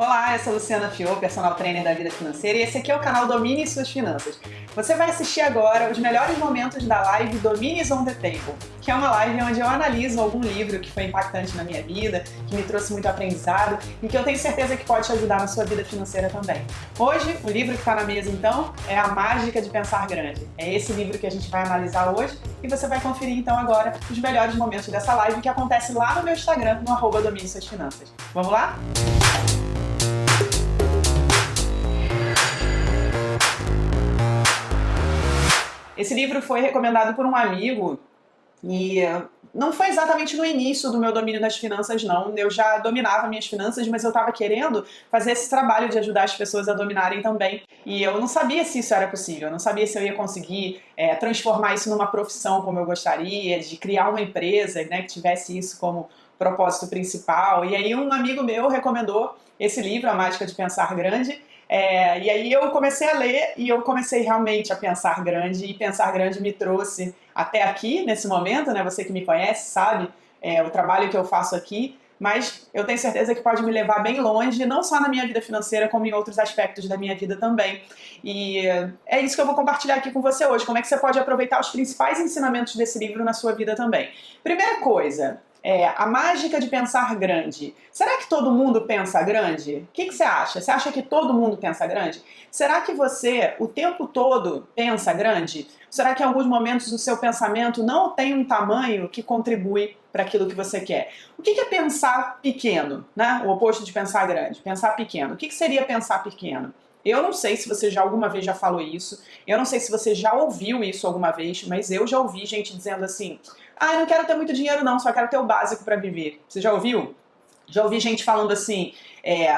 Olá, eu sou Luciana Fiô, personal trainer da vida financeira, e esse aqui é o canal Domine Suas Finanças. Você vai assistir agora os melhores momentos da live Domine on the Table, que é uma live onde eu analiso algum livro que foi impactante na minha vida, que me trouxe muito aprendizado e que eu tenho certeza que pode te ajudar na sua vida financeira também. Hoje, o livro que está na mesa, então, é A Mágica de Pensar Grande. É esse livro que a gente vai analisar hoje e você vai conferir, então, agora os melhores momentos dessa live que acontece lá no meu Instagram, no @Domine Suas Finanças. Vamos lá? Esse livro foi recomendado por um amigo e não foi exatamente no início do meu domínio das finanças, não. Eu já dominava minhas finanças, mas eu estava querendo fazer esse trabalho de ajudar as pessoas a dominarem também. E eu não sabia se isso era possível, eu não sabia se eu ia conseguir transformar isso numa profissão como eu gostaria, de criar uma empresa, né, que tivesse isso como propósito principal. E aí um amigo meu recomendou esse livro, A Mágica de Pensar Grande. E aí eu comecei a ler e eu comecei realmente a pensar grande, e pensar grande me trouxe até aqui, nesse momento, né? Você que me conhece sabe o trabalho que eu faço aqui, mas eu tenho certeza que pode me levar bem longe, não só na minha vida financeira, como em outros aspectos da minha vida também. E é isso que eu vou compartilhar aqui com você hoje, como é que você pode aproveitar os principais ensinamentos desse livro na sua vida também. Primeira coisa, a mágica de pensar grande. Será que todo mundo pensa grande? O que você acha? Você acha que todo mundo pensa grande? Será que você, o tempo todo, pensa grande? Será que em alguns momentos o seu pensamento não tem um tamanho que contribui para aquilo que você quer? O que é pensar pequeno, né? O oposto de pensar grande. Pensar pequeno. O que seria pensar pequeno? Eu não sei se você já alguma vez já falou isso, eu não sei se você já ouviu isso alguma vez, mas eu já ouvi gente dizendo assim: ah, eu não quero ter muito dinheiro não, só quero ter o básico para viver. Você já ouviu? Já ouvi gente falando assim: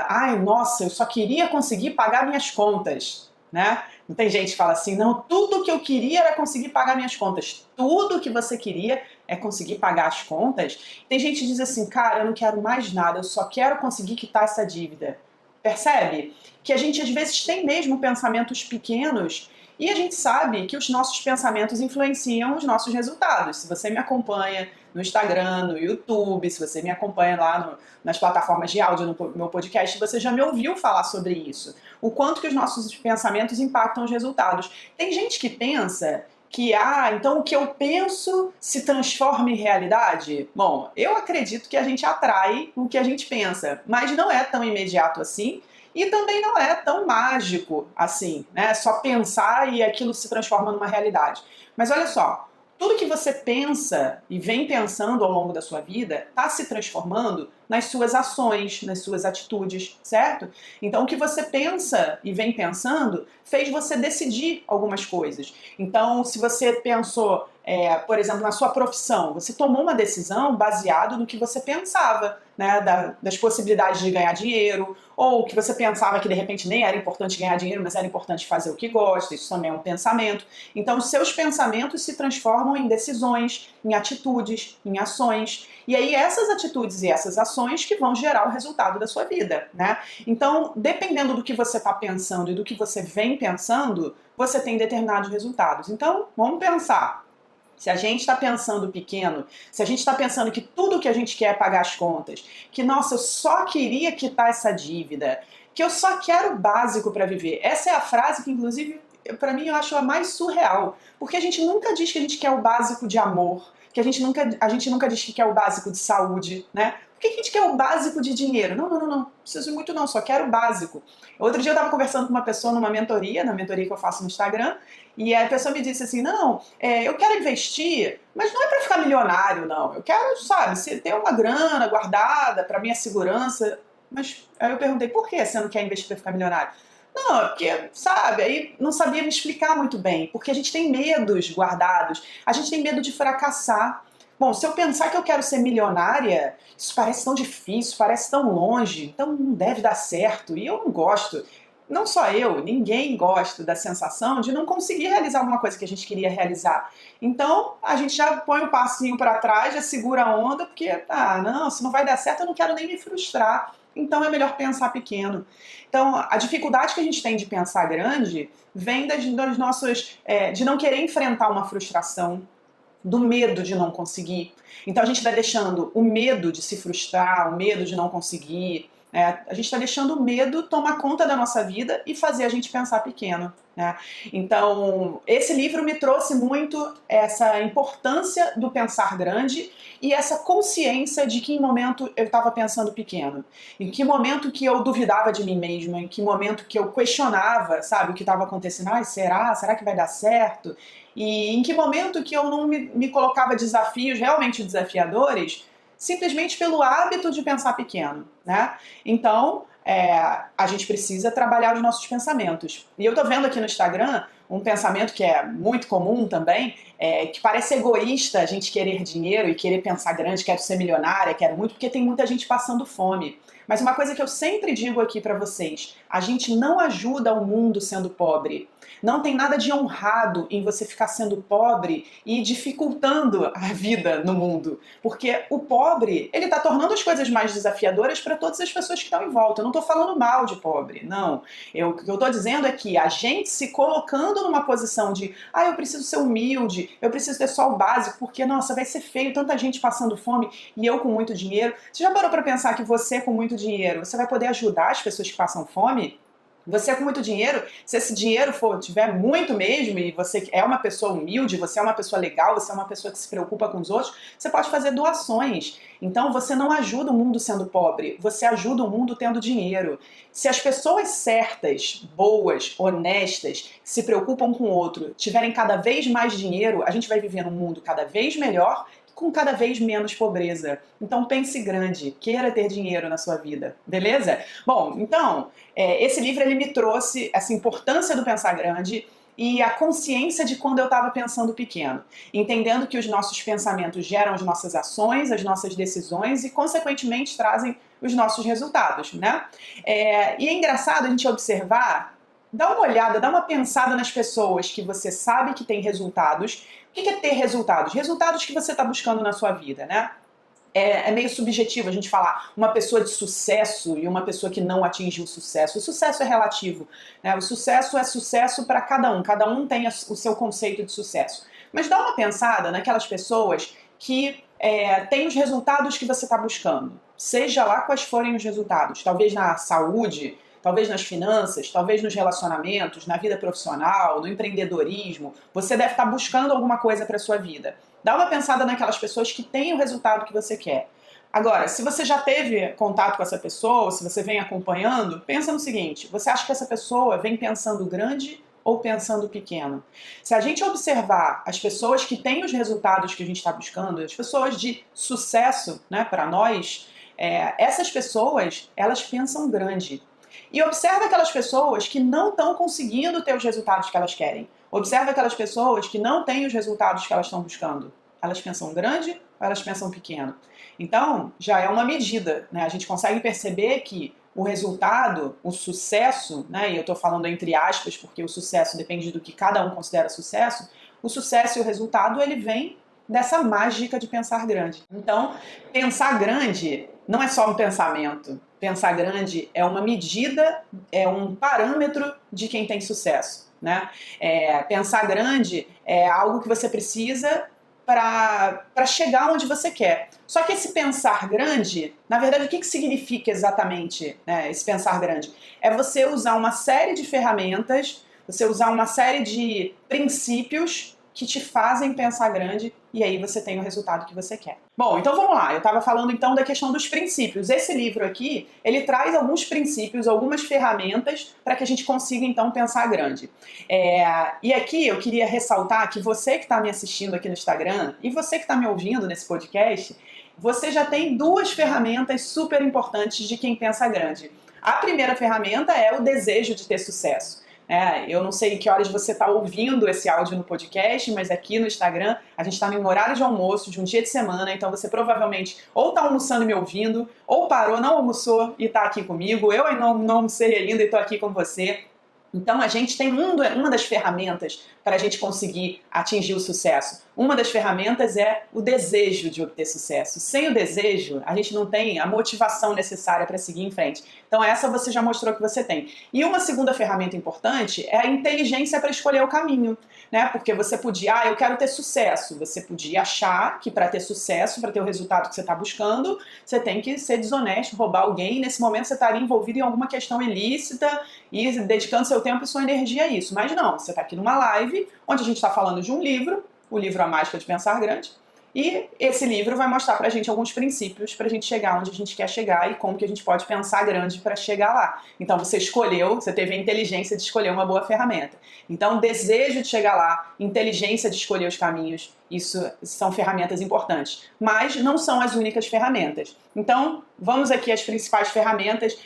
ai, nossa, eu só queria conseguir pagar minhas contas, né? Não tem gente que fala assim: não, tudo que eu queria era conseguir pagar minhas contas. Tudo que você queria é conseguir pagar as contas? Tem gente que diz assim: cara, eu não quero mais nada, eu só quero conseguir quitar essa dívida. Percebe? Que a gente às vezes tem mesmo pensamentos pequenos e a gente sabe que os nossos pensamentos influenciam os nossos resultados. Se você me acompanha no Instagram, no YouTube, se você me acompanha lá nas plataformas de áudio, no meu podcast, você já me ouviu falar sobre isso. O quanto que os nossos pensamentos impactam os resultados. Tem gente que pensa que, então o que eu penso se transforma em realidade? Bom, eu acredito que a gente atrai o que a gente pensa, mas não é tão imediato assim. E também não é tão mágico assim, né? Só pensar e aquilo se transforma numa realidade. Mas olha só, tudo que você pensa e vem pensando ao longo da sua vida está se transformando nas suas ações, nas suas atitudes, certo? Então o que você pensa e vem pensando fez você decidir algumas coisas. Então se você pensou, por exemplo, na sua profissão, você tomou uma decisão baseado no que você pensava, né, das possibilidades de ganhar dinheiro, ou que você pensava que de repente nem era importante ganhar dinheiro, mas era importante fazer o que gosta, isso também é um pensamento. Então os seus pensamentos se transformam em decisões, em atitudes, em ações, e aí essas atitudes e essas ações que vão gerar o resultado da sua vida, né? Então, dependendo do que você está pensando e do que você vem pensando, você tem determinados resultados. Então, vamos pensar. Se a gente está pensando pequeno, se a gente está pensando que tudo que a gente quer é pagar as contas, que, nossa, eu só queria quitar essa dívida, que eu só quero o básico para viver. Essa é a frase que, inclusive, para mim, eu acho a mais surreal. Porque a gente nunca diz que a gente quer o básico de amor, que a gente nunca diz que quer o básico de saúde, né? Por que a gente quer o básico de dinheiro? Não preciso muito não, só quero o básico. Outro dia eu estava conversando com uma pessoa numa mentoria, na mentoria que eu faço no Instagram, e a pessoa me disse assim, eu quero investir, mas não é para ficar milionário, não. Eu quero, sabe, ter uma grana guardada para minha segurança. Mas aí eu perguntei, por que você não quer investir para ficar milionário? Não, é porque, sabe, aí não sabia me explicar muito bem, porque a gente tem medos guardados, a gente tem medo de fracassar. Bom, se eu pensar que eu quero ser milionária, isso parece tão difícil, parece tão longe, então não deve dar certo, e eu não gosto. Não só eu, ninguém gosta da sensação de não conseguir realizar alguma coisa que a gente queria realizar. Então, a gente já põe o passinho para trás, já segura a onda, porque, não, se não vai dar certo, eu não quero nem me frustrar. Então é melhor pensar pequeno. Então a dificuldade que a gente tem de pensar grande vem das nossas, de não querer enfrentar uma frustração, do medo de não conseguir. Então a gente vai deixando o medo de se frustrar, o medo de não conseguir, né? A gente está deixando o medo tomar conta da nossa vida e fazer a gente pensar pequeno, né? Então, esse livro me trouxe muito essa importância do pensar grande e essa consciência de que em momento eu estava pensando pequeno, em que momento que eu duvidava de mim mesma, em que momento que eu questionava, sabe, o que estava acontecendo. Ai, será? Será que vai dar certo? E em que momento que eu não me colocava desafios realmente desafiadores, simplesmente pelo hábito de pensar pequeno, né? Então, a gente precisa trabalhar os nossos pensamentos. E eu tô vendo aqui no Instagram um pensamento que é muito comum também, que parece egoísta a gente querer dinheiro e querer pensar grande, quero ser milionária, quero muito, porque tem muita gente passando fome. Mas uma coisa que eu sempre digo aqui pra vocês, a gente não ajuda o mundo sendo pobre. Não tem nada de honrado em você ficar sendo pobre e dificultando a vida no mundo. Porque o pobre, ele tá tornando as coisas mais desafiadoras para todas as pessoas que estão em volta. Eu não tô falando mal de pobre, não. O que eu tô dizendo é que a gente se colocando numa posição de eu preciso ser humilde, eu preciso ter só o básico, porque, nossa, vai ser feio, tanta gente passando fome e eu com muito dinheiro. Você já parou para pensar que você com muito dinheiro, você vai poder ajudar as pessoas que passam fome? Você com muito dinheiro, se esse dinheiro tiver muito mesmo e você é uma pessoa humilde, você é uma pessoa legal, você é uma pessoa que se preocupa com os outros, você pode fazer doações. Então você não ajuda o mundo sendo pobre, você ajuda o mundo tendo dinheiro. Se as pessoas certas, boas, honestas, que se preocupam com o outro, tiverem cada vez mais dinheiro, a gente vai viver num mundo cada vez melhor, com cada vez menos pobreza. Então pense grande, queira ter dinheiro na sua vida, beleza? Bom, então, esse livro ele me trouxe essa importância do pensar grande e a consciência de quando eu estava pensando pequeno, entendendo que os nossos pensamentos geram as nossas ações, as nossas decisões e, consequentemente, trazem os nossos resultados, né? E é engraçado a gente observar, dá uma olhada, dá uma pensada nas pessoas que você sabe que têm resultados. O que é ter resultados? Resultados que você está buscando na sua vida, né? É meio subjetivo a gente falar uma pessoa de sucesso e uma pessoa que não atingiu o sucesso. O sucesso é relativo, né? O sucesso é sucesso para cada um tem o seu conceito de sucesso. Mas dá uma pensada naquelas pessoas que têm os resultados que você está buscando, seja lá quais forem os resultados, talvez na saúde, talvez nas finanças, talvez nos relacionamentos, na vida profissional, no empreendedorismo. Você deve estar buscando alguma coisa para a sua vida. Dá uma pensada naquelas pessoas que têm o resultado que você quer. Agora, se você já teve contato com essa pessoa, se você vem acompanhando, pensa no seguinte, você acha que essa pessoa vem pensando grande ou pensando pequeno? Se a gente observar as pessoas que têm os resultados que a gente está buscando, as pessoas de sucesso, né, para nós, essas pessoas, elas pensam grande. E observa aquelas pessoas que não estão conseguindo ter os resultados que elas querem. Observa aquelas pessoas que não têm os resultados que elas estão buscando. Elas pensam grande ou elas pensam pequeno? Então, já é uma medida, né? A gente consegue perceber que o resultado, o sucesso, né? E eu estou falando entre aspas, porque o sucesso depende do que cada um considera sucesso. O sucesso e o resultado, ele vem dessa mágica de pensar grande. Então, pensar grande não é só um pensamento. Pensar grande é uma medida, é um parâmetro de quem tem sucesso, né? Pensar grande é algo que você precisa para chegar onde você quer. Só que esse pensar grande, na verdade, o que significa exatamente, né, esse pensar grande? É você usar uma série de ferramentas, você usar uma série de princípios que te fazem pensar grande e aí você tem o resultado que você quer. Bom, então vamos lá. Eu estava falando então da questão dos princípios. Esse livro aqui, ele traz alguns princípios, algumas ferramentas para que a gente consiga então pensar grande. E aqui eu queria ressaltar que você que está me assistindo aqui no Instagram e você que está me ouvindo nesse podcast, você já tem duas ferramentas super importantes de quem pensa grande. A primeira ferramenta é o desejo de ter sucesso. Eu não sei que horas você está ouvindo esse áudio no podcast, mas aqui no Instagram a gente está em um horário de almoço de um dia de semana, então você provavelmente ou está almoçando e me ouvindo, ou parou, não almoçou e está aqui comigo. Eu não almocei ainda e estou aqui com você. Então a gente tem uma das ferramentas para a gente conseguir atingir o sucesso. Uma das ferramentas é o desejo de obter sucesso. Sem o desejo, a gente não tem a motivação necessária para seguir em frente. Então essa você já mostrou que você tem. E uma segunda ferramenta importante é a inteligência para escolher o caminho, né? Porque você podia, eu quero ter sucesso. Você podia achar que para ter sucesso, para ter o resultado que você está buscando, você tem que ser desonesto, roubar alguém. Nesse momento você estaria envolvido em alguma questão ilícita e dedicando seu tempo e sua energia a isso. Mas não, você está aqui numa live onde a gente está falando de um livro, o livro A Mágica de Pensar Grande, e esse livro vai mostrar pra gente alguns princípios pra gente chegar onde a gente quer chegar e como que a gente pode pensar grande para chegar lá. Então você escolheu, você teve a inteligência de escolher uma boa ferramenta. Então desejo de chegar lá, inteligência de escolher os caminhos, isso são ferramentas importantes. Mas não são as únicas ferramentas. Então vamos aqui às principais ferramentas.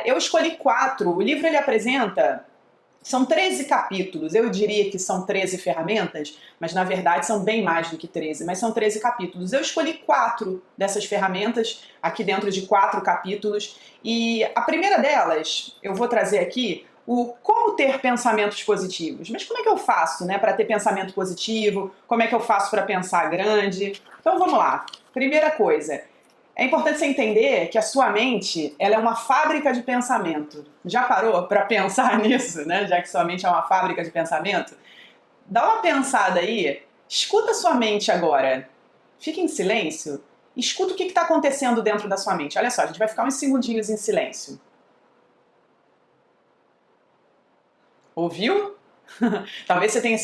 Eu escolhi 4, o livro ele apresenta... São 13 capítulos, eu diria que são 13 ferramentas, mas na verdade são bem mais do que 13, mas são 13 capítulos. Eu escolhi 4 dessas ferramentas, aqui dentro de 4 capítulos, e a primeira delas, eu vou trazer aqui o como ter pensamentos positivos. Mas como é que eu faço, né, para ter pensamento positivo? Como é que eu faço para pensar grande? Então vamos lá. Primeira coisa, é importante você entender que a sua mente ela é uma fábrica de pensamento. Já parou para pensar nisso, né? Já que sua mente é uma fábrica de pensamento? Dá uma pensada aí, escuta a sua mente agora. Fique em silêncio, escuta o que está acontecendo dentro da sua mente. Olha só, a gente vai ficar uns segundinhos em silêncio. Ouviu? Talvez você tenha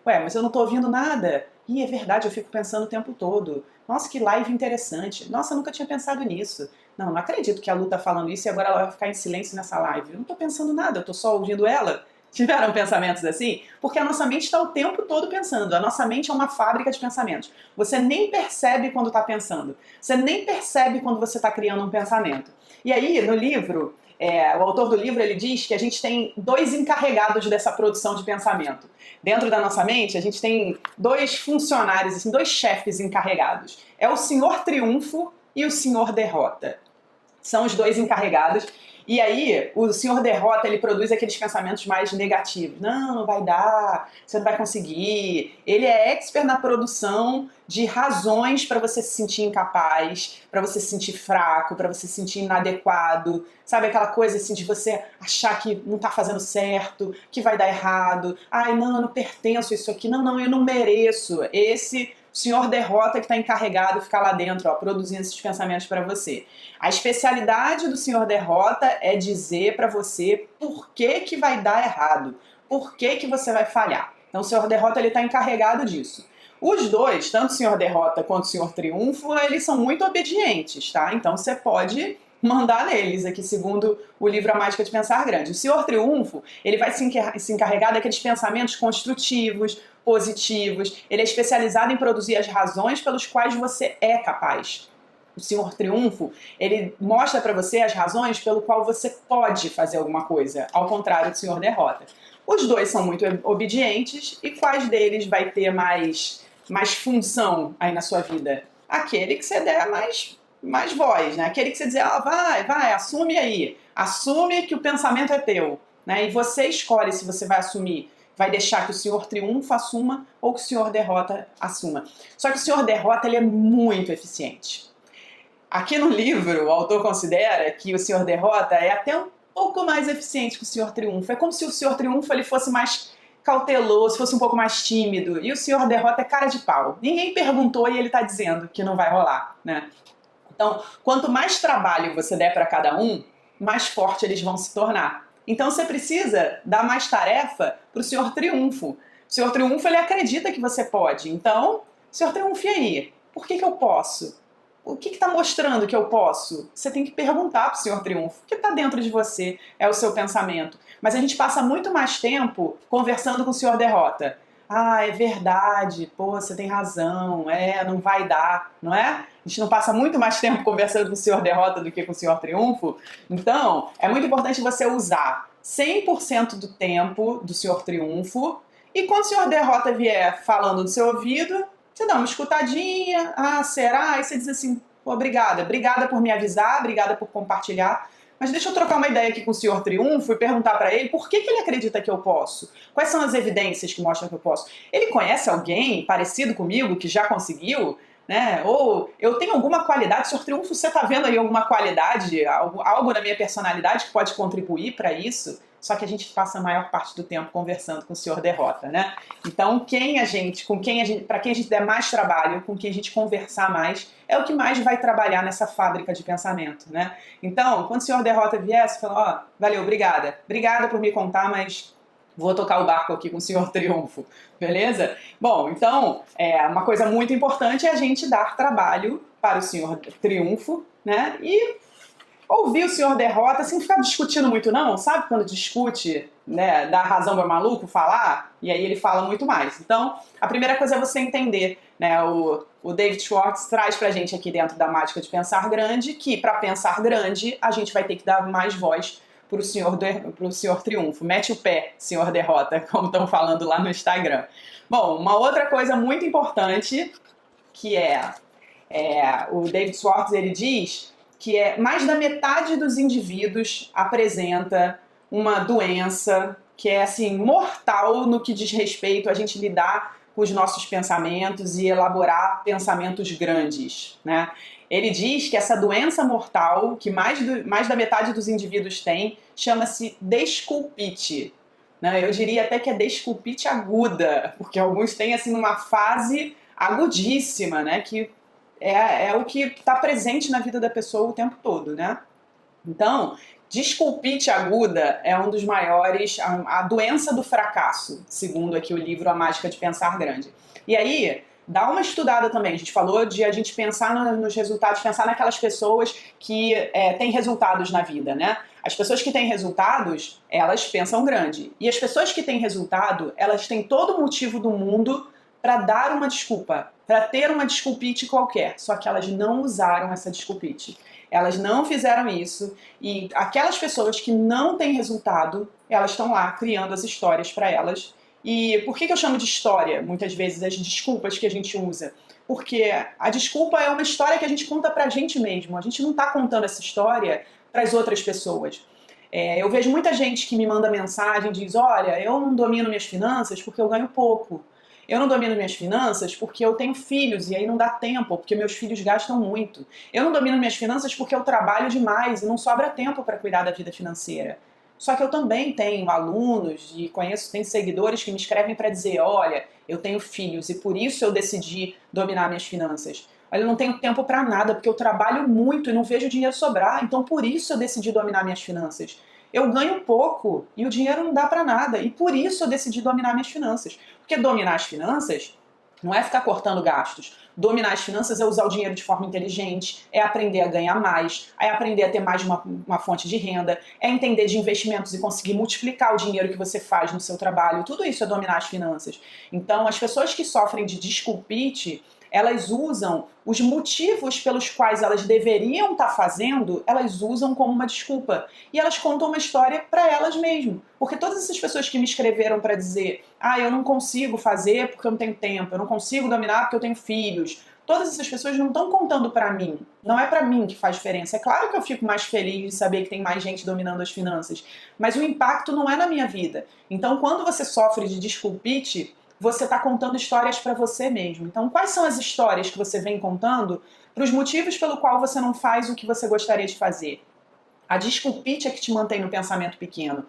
mas eu não estou ouvindo nada. Ih, é verdade, eu fico pensando o tempo todo. Nossa, que live interessante. Nossa, eu nunca tinha pensado nisso. Não acredito que a Lu tá falando isso e agora ela vai ficar em silêncio nessa live. Eu não tô pensando nada, eu tô só ouvindo ela. Tiveram pensamentos assim? Porque a nossa mente está o tempo todo pensando. A nossa mente é uma fábrica de pensamentos. Você nem percebe quando está pensando. Você nem percebe quando você está criando um pensamento. E aí, no livro, o autor do livro ele diz que a gente tem 2 encarregados dessa produção de pensamento. Dentro da nossa mente, a gente tem 2 funcionários, assim, 2 chefes encarregados. É o Senhor Triunfo e o Senhor Derrota. São os 2 encarregados. E aí, o Senhor Derrota, ele produz aqueles pensamentos mais negativos. Não vai dar, você não vai conseguir. Ele é expert na produção de razões para você se sentir incapaz, para você se sentir fraco, para você se sentir inadequado. Sabe aquela coisa assim de você achar que não tá fazendo certo, que vai dar errado. Ai, não, eu não pertenço a isso aqui. Não, eu não mereço. Esse Senhor Derrota que está encarregado de ficar lá dentro, ó, produzindo esses pensamentos para você. A especialidade do Senhor Derrota é dizer para você por que vai dar errado, por que você vai falhar. Então o Senhor Derrota está encarregado disso. Os 2, tanto o Senhor Derrota quanto o Senhor Triunfo, eles são muito obedientes, tá? Então você pode mandar neles aqui, segundo o livro A Mágica de Pensar Grande. O Senhor Triunfo, ele vai se encarregar daqueles pensamentos construtivos, positivos. Ele é especializado em produzir as razões pelas quais você é capaz. O Senhor Triunfo, ele mostra para você as razões pelo qual você pode fazer alguma coisa, ao contrário do Senhor Derrota. Os 2 são muito obedientes, e quais deles vai ter mais função aí na sua vida? Aquele que você der mais voz, né? Aquele que você dizer, vai, assume aí. Assume que o pensamento é teu, né? E você escolhe se você vai assumir. Vai deixar que o Senhor Triunfo assuma ou que o Senhor Derrota assuma. Só que o Senhor Derrota, ele é muito eficiente. Aqui no livro, o autor considera que o Senhor Derrota é até um pouco mais eficiente que o Senhor Triunfo. É como se o Senhor Triunfo ele fosse mais cauteloso, fosse um pouco mais tímido. E o Senhor Derrota é cara de pau. Ninguém perguntou e ele está dizendo que não vai rolar, né? Então, quanto mais trabalho você der para cada um, mais forte eles vão se tornar. Então você precisa dar mais tarefa para o Senhor Triunfo. O Senhor Triunfo, ele acredita que você pode. Então, Senhor Triunfo, e aí? Por que eu posso? O que está mostrando que eu posso? Você tem que perguntar para o Senhor Triunfo. O que está dentro de você é o seu pensamento. Mas a gente passa muito mais tempo conversando com o Senhor Derrota. Ah, é verdade, pô, você tem razão, não vai dar, não é? A gente não passa muito mais tempo conversando com o Senhor Derrota do que com o Senhor Triunfo? Então, é muito importante você usar 100% do tempo do Senhor Triunfo, e quando o Senhor Derrota vier falando no seu ouvido, você dá uma escutadinha, será? Aí você diz assim, pô, obrigada por me avisar, obrigada por compartilhar, Mas deixa eu trocar uma ideia aqui com o Senhor Triunfo e perguntar para ele por que ele acredita que eu posso. Quais são as evidências que mostram que eu posso? Ele conhece alguém parecido comigo que já conseguiu? Né? Ou eu tenho alguma qualidade, Senhor Triunfo, você está vendo aí alguma qualidade, algo na minha personalidade que pode contribuir para isso? Só que a gente passa a maior parte do tempo conversando com o Senhor Derrota, né? Então, para quem a gente der mais trabalho, com quem a gente conversar mais, é o que mais vai trabalhar nessa fábrica de pensamento, né? Então, quando o Senhor Derrota vier, você fala, ó, valeu, obrigada. Obrigada por me contar, mas vou tocar o barco aqui com o Senhor Triunfo, beleza? Bom, então, uma coisa muito importante é a gente dar trabalho para o Senhor Triunfo, né? E ouvir o Senhor Derrota sem ficar discutindo muito não, sabe quando discute, né, dá razão para o maluco falar, e aí ele fala muito mais. Então, a primeira coisa é você entender, né, o David Schwartz traz pra gente aqui dentro da mágica de pensar grande, que para pensar grande, a gente vai ter que dar mais voz pro Senhor Triunfo. Mete o pé, Senhor Derrota, como estão falando lá no Instagram. Bom, uma outra coisa muito importante, que o David Schwartz, ele diz que mais da metade dos indivíduos apresenta uma doença que é assim mortal no que diz respeito a gente lidar com os nossos pensamentos e elaborar pensamentos grandes, né? Ele diz que essa doença mortal, que mais da metade dos indivíduos tem, chama-se desculpite. Né? Eu diria até que é desculpite aguda, porque alguns têm assim uma fase agudíssima, né? Que é o que está presente na vida da pessoa o tempo todo, né? Então, desculpite aguda é um dos maiores, a doença do fracasso, segundo aqui o livro A Mágica de Pensar Grande. E aí, dá uma estudada também. A gente falou de a gente pensar nos resultados, pensar naquelas pessoas que têm resultados na vida, né? As pessoas que têm resultados, elas pensam grande. E as pessoas que têm resultado, elas têm todo o motivo do mundo para dar uma desculpa, para ter uma desculpite qualquer, só que elas não usaram essa desculpite. Elas não fizeram isso, e aquelas pessoas que não têm resultado, elas estão lá criando as histórias para elas. E por que eu chamo de história, muitas vezes, as desculpas que a gente usa? Porque a desculpa é uma história que a gente conta pra gente mesmo, a gente não está contando essa história para as outras pessoas. Eu vejo muita gente que me manda mensagem, diz, olha, eu não domino minhas finanças porque eu ganho pouco. Eu não domino minhas finanças porque eu tenho filhos e aí não dá tempo, porque meus filhos gastam muito. Eu não domino minhas finanças porque eu trabalho demais e não sobra tempo para cuidar da vida financeira. Só que eu também tenho alunos e tenho seguidores que me escrevem para dizer, olha, eu tenho filhos e por isso eu decidi dominar minhas finanças. Olha, eu não tenho tempo para nada porque eu trabalho muito e não vejo o dinheiro sobrar, então por isso eu decidi dominar minhas finanças. Eu ganho pouco e o dinheiro não dá para nada e por isso eu decidi dominar minhas finanças. Porque dominar as finanças não é ficar cortando gastos. Dominar as finanças é usar o dinheiro de forma inteligente, é aprender a ganhar mais, é aprender a ter mais de uma fonte de renda, é entender de investimentos e conseguir multiplicar o dinheiro que você faz no seu trabalho. Tudo isso é dominar as finanças. Então, as pessoas que sofrem de desculpite, elas usam os motivos pelos quais elas deveriam estar fazendo, elas usam como uma desculpa. E elas contam uma história para elas mesmas. Porque todas essas pessoas que me escreveram para dizer eu não consigo fazer porque eu não tenho tempo, eu não consigo dominar porque eu tenho filhos, todas essas pessoas não estão contando para mim. Não é para mim que faz diferença. É claro que eu fico mais feliz de saber que tem mais gente dominando as finanças, mas o impacto não é na minha vida. Então, quando você sofre de desculpite, você está contando histórias para você mesmo. Então, quais são as histórias que você vem contando para os motivos pelo qual você não faz o que você gostaria de fazer? A desculpite é que te mantém no pensamento pequeno.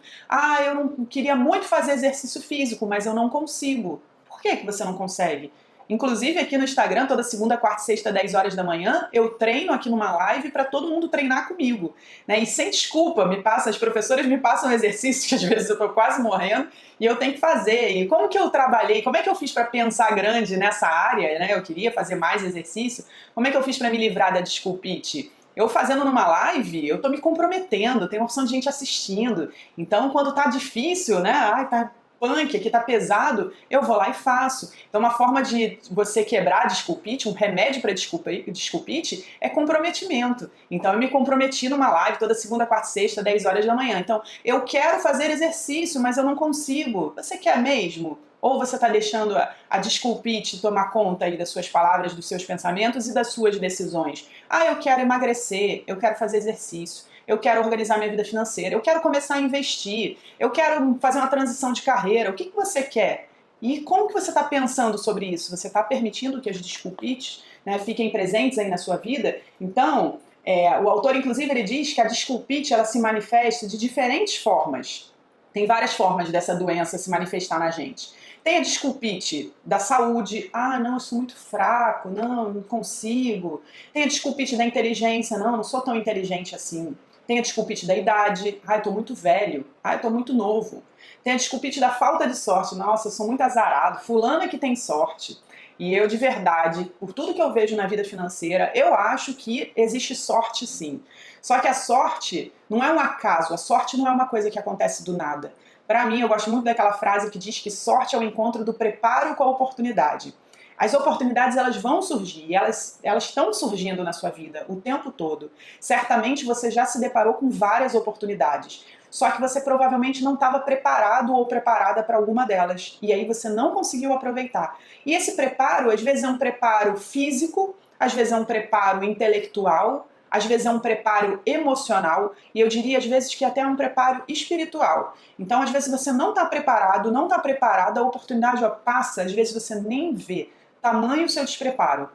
Eu não queria muito fazer exercício físico, mas eu não consigo. Por que você não consegue? Inclusive aqui no Instagram, toda segunda, quarta e sexta, 10 horas da manhã, eu treino aqui numa live para todo mundo treinar comigo. Né? E sem desculpa, as professoras me passam exercícios que às vezes eu tô quase morrendo e eu tenho que fazer. E como que eu trabalhei, como é que eu fiz para pensar grande nessa área, né? Eu queria fazer mais exercício. Como é que eu fiz para me livrar da desculpite? Eu fazendo numa live, eu tô me comprometendo, tem uma opção de gente assistindo. Então, quando tá difícil, né? Tá punk, aqui tá pesado, eu vou lá e faço. Então, uma forma de você quebrar a desculpite, um remédio para desculpite, é comprometimento. Então, eu me comprometi numa live toda segunda, quarta e sexta, 10 horas da manhã. Então, eu quero fazer exercício, mas eu não consigo. Você quer mesmo? Ou você está deixando a desculpite tomar conta aí das suas palavras, dos seus pensamentos e das suas decisões? Eu quero emagrecer, eu quero fazer exercício, eu quero organizar minha vida financeira, eu quero começar a investir, eu quero fazer uma transição de carreira, o que você quer? E como que você está pensando sobre isso? Você está permitindo que as desculpites, né, fiquem presentes aí na sua vida? Então, o autor, inclusive, ele diz que a desculpite ela se manifesta de diferentes formas. Tem várias formas dessa doença se manifestar na gente. Tem a desculpite da saúde, não, eu sou muito fraco, não consigo. Tem a desculpite da inteligência, não sou tão inteligente assim. Tem a desculpite da idade, eu tô muito velho, eu tô muito novo. Tem a desculpite da falta de sorte, nossa, eu sou muito azarado, fulano é que tem sorte. E eu, de verdade, por tudo que eu vejo na vida financeira, eu acho que existe sorte sim. Só que a sorte não é um acaso, a sorte não é uma coisa que acontece do nada. Para mim, eu gosto muito daquela frase que diz que sorte é o encontro do preparo com a oportunidade. As oportunidades elas vão surgir, e elas estão surgindo na sua vida o tempo todo. Certamente você já se deparou com várias oportunidades, só que você provavelmente não estava preparado ou preparada para alguma delas, e aí você não conseguiu aproveitar. E esse preparo, às vezes é um preparo físico, às vezes é um preparo intelectual, às vezes é um preparo emocional, e eu diria às vezes que até é um preparo espiritual. Então, às vezes você não está preparado, não está preparada, a oportunidade passa, às vezes você nem vê. Tamanho o seu despreparo.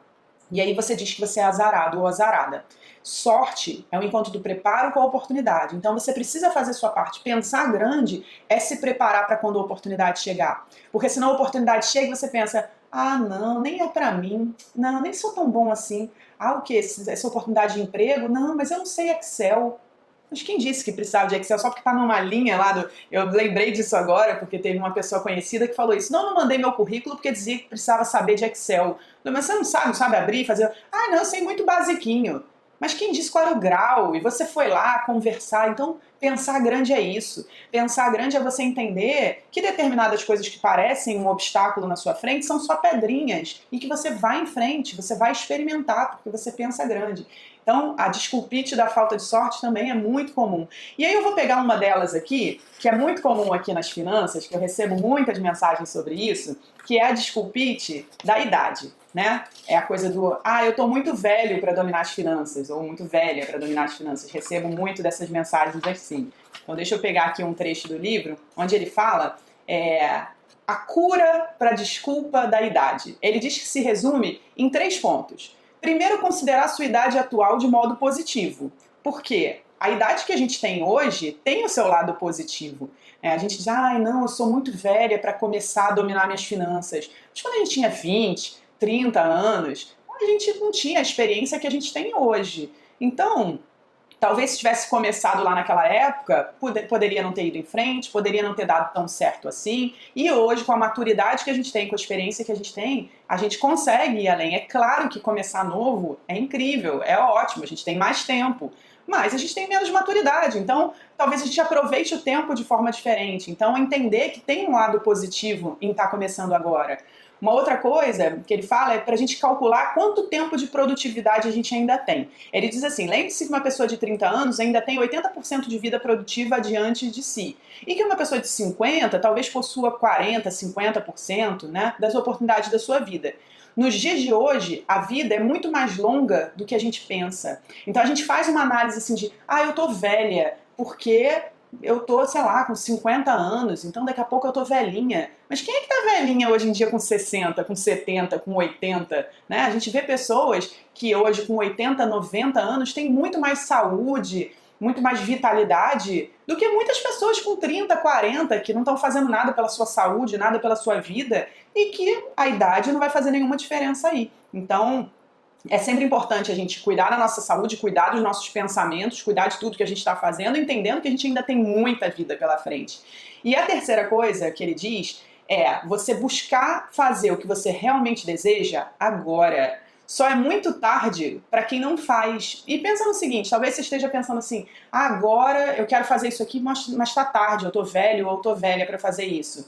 E aí você diz que você é azarado ou azarada. Sorte é o encontro do preparo com a oportunidade. Então você precisa fazer a sua parte. Pensar grande é se preparar para quando a oportunidade chegar. Porque senão a oportunidade chega e você pensa, não, nem é para mim. Não, nem sou tão bom assim. O que? Essa oportunidade de emprego? Não, mas eu não sei Excel. Mas quem disse que precisava de Excel só porque está numa linha lá do... Eu lembrei disso agora, porque teve uma pessoa conhecida que falou isso. Não mandei meu currículo porque dizia que precisava saber de Excel. Mas você não sabe abrir, fazer... não, eu sei muito basiquinho. Mas quem disse qual era o grau? E você foi lá conversar. Então, pensar grande é isso. Pensar grande é você entender que determinadas coisas que parecem um obstáculo na sua frente são só pedrinhas e que você vai em frente, você vai experimentar, porque você pensa grande. Então, a desculpite da falta de sorte também é muito comum. E aí eu vou pegar uma delas aqui, que é muito comum aqui nas finanças, que eu recebo muitas mensagens sobre isso, que é a desculpite da idade, né? É a coisa do, eu tô muito velho para dominar as finanças, ou muito velha para dominar as finanças. Recebo muito dessas mensagens assim. Então deixa eu pegar aqui um trecho do livro, onde ele fala a cura para a desculpa da idade. Ele diz que se resume em 3 pontos. Primeiro, considerar a sua idade atual de modo positivo. Por quê? A idade que a gente tem hoje tem o seu lado positivo. A gente diz, não, eu sou muito velha para começar a dominar minhas finanças. Mas quando a gente tinha 20, 30 anos, a gente não tinha a experiência que a gente tem hoje. Então, talvez se tivesse começado lá naquela época, poderia não ter ido em frente, poderia não ter dado tão certo assim. E hoje, com a maturidade que a gente tem, com a experiência que a gente consegue ir além. É claro que começar novo é incrível, é ótimo, a gente tem mais tempo. Mas a gente tem menos maturidade, então talvez a gente aproveite o tempo de forma diferente. Então entender que tem um lado positivo em estar começando agora. Uma outra coisa que ele fala é para a gente calcular quanto tempo de produtividade a gente ainda tem. Ele diz assim, lembre-se que uma pessoa de 30 anos ainda tem 80% de vida produtiva adiante de si. E que uma pessoa de 50 talvez possua 40%, 50%, né, das oportunidades da sua vida. Nos dias de hoje, a vida é muito mais longa do que a gente pensa. Então a gente faz uma análise assim de, eu tô velha, porque eu tô, sei lá, com 50 anos, então daqui a pouco eu tô velhinha. Mas quem é que tá velhinha hoje em dia com 60, com 70, com 80? Né? A gente vê pessoas que hoje com 80, 90 anos têm muito mais saúde, muito mais vitalidade do que muitas pessoas com 30, 40 que não estão fazendo nada pela sua saúde, nada pela sua vida e que a idade não vai fazer nenhuma diferença aí. Então, é sempre importante a gente cuidar da nossa saúde, cuidar dos nossos pensamentos, cuidar de tudo que a gente está fazendo, entendendo que a gente ainda tem muita vida pela frente. E a terceira coisa que ele diz é você buscar fazer o que você realmente deseja agora. Só é muito tarde para quem não faz. E pensa no seguinte, talvez você esteja pensando assim, agora eu quero fazer isso aqui, mas tá tarde, eu tô velho ou tô velha para fazer isso.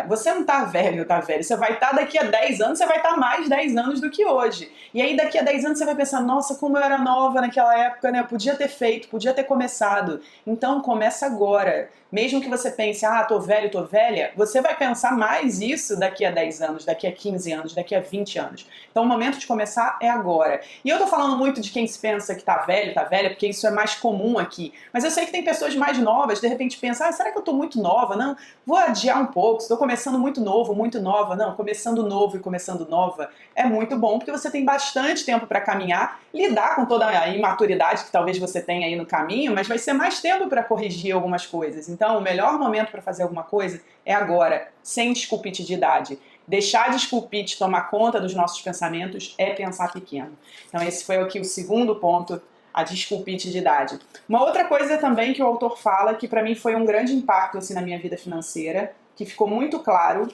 Você não tá velho, tá velho. Você vai estar daqui a 10 anos, você vai estar mais 10 anos do que hoje. E aí daqui a 10 anos você vai pensar, nossa, como eu era nova naquela época, né? Eu podia ter feito, podia ter começado. Então começa agora. Mesmo que você pense, tô velho, tô velha, você vai pensar mais isso daqui a 10 anos, daqui a 15 anos, daqui a 20 anos. Então o momento de começar é agora. E eu tô falando muito de quem se pensa que tá velho, tá velha, porque isso é mais comum aqui. Mas eu sei que tem pessoas mais novas, de repente pensam, será que eu tô muito nova? Não, vou adiar um pouco, estou começando muito novo, muito nova. Não, começando novo e começando nova é muito bom, porque você tem bastante tempo para caminhar, lidar com toda a imaturidade que talvez você tenha aí no caminho, mas vai ser mais tempo para corrigir algumas coisas. Então, o melhor momento para fazer alguma coisa é agora, sem desculpite de idade. Deixar a desculpite tomar conta dos nossos pensamentos é pensar pequeno. Então, esse foi aqui o segundo ponto, a desculpite de idade. Uma outra coisa também que o autor fala, que para mim foi um grande impacto assim, na minha vida financeira, que ficou muito claro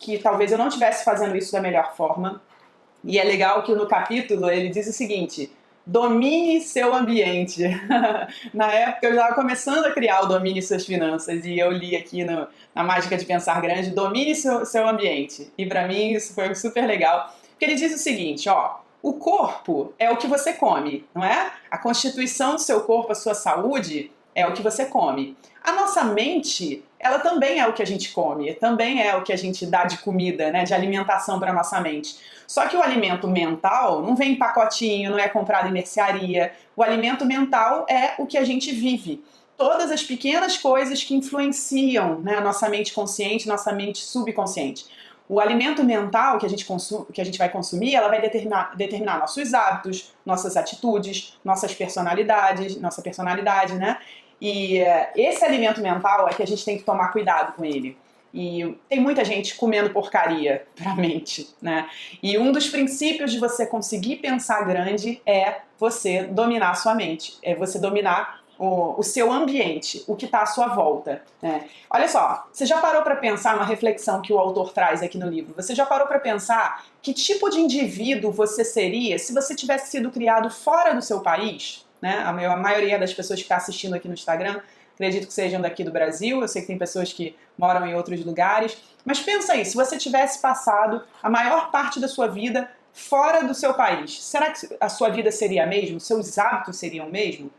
que talvez eu não estivesse fazendo isso da melhor forma. E é legal que no capítulo ele diz o seguinte: domine seu ambiente. Na época eu estava começando a criar o Domine Suas Finanças e eu li aqui na Mágica de Pensar Grande, domine seu ambiente. E para mim isso foi super legal, porque ele diz o seguinte, o corpo é o que você come, não é? A constituição do seu corpo, a sua saúde, é o que você come. A nossa mente, ela também é o que a gente come, também é o que a gente dá de comida, né, de alimentação para a nossa mente. Só que o alimento mental não vem em pacotinho, não é comprado em mercearia. O alimento mental é o que a gente vive. Todas as pequenas coisas que influenciam, né, a nossa mente consciente, nossa mente subconsciente. O alimento mental que a gente vai consumir, ela vai determinar nossos hábitos, nossas atitudes, nossa personalidade, né? E esse alimento mental é que a gente tem que tomar cuidado com ele. E tem muita gente comendo porcaria pra mente, né? E um dos princípios de você conseguir pensar grande é você dominar a sua mente, é você dominar o seu ambiente, o que está à sua volta, né? Olha só, você já parou para pensar uma reflexão que o autor traz aqui no livro? Você já parou para pensar que tipo de indivíduo você seria se você tivesse sido criado fora do seu país? Né? A maioria das pessoas que está assistindo aqui no Instagram, acredito que sejam daqui do Brasil, eu sei que tem pessoas que moram em outros lugares, mas pensa aí, se você tivesse passado a maior parte da sua vida fora do seu país, será que a sua vida seria a mesma? Seus hábitos seriam o mesmo?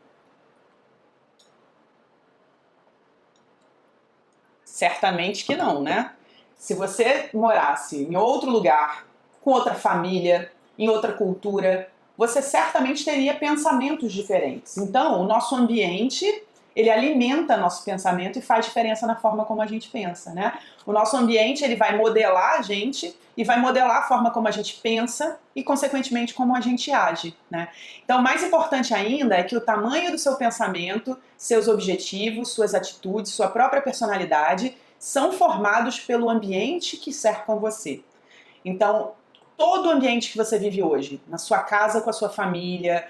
Certamente que não, né? Se você morasse em outro lugar, com outra família, em outra cultura, você certamente teria pensamentos diferentes. Então, o nosso ambiente, ele alimenta nosso pensamento e faz diferença na forma como a gente pensa, né? O nosso ambiente, ele vai modelar a gente e vai modelar a forma como a gente pensa e, consequentemente, como a gente age, né? Então, mais importante ainda é que o tamanho do seu pensamento, seus objetivos, suas atitudes, sua própria personalidade são formados pelo ambiente que cerca você. Então, todo o ambiente que você vive hoje, na sua casa com a sua família,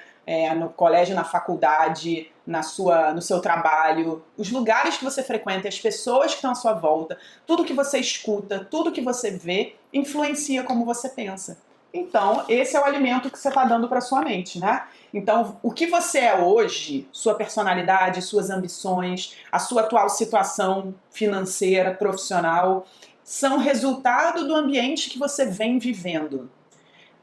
no colégio, na faculdade, no seu trabalho, os lugares que você frequenta, as pessoas que estão à sua volta, tudo que você escuta, tudo que você vê, influencia como você pensa. Então, esse é o alimento que você está dando para sua mente, né? Então, o que você é hoje, sua personalidade, suas ambições, a sua atual situação financeira, profissional, são resultado do ambiente que você vem vivendo.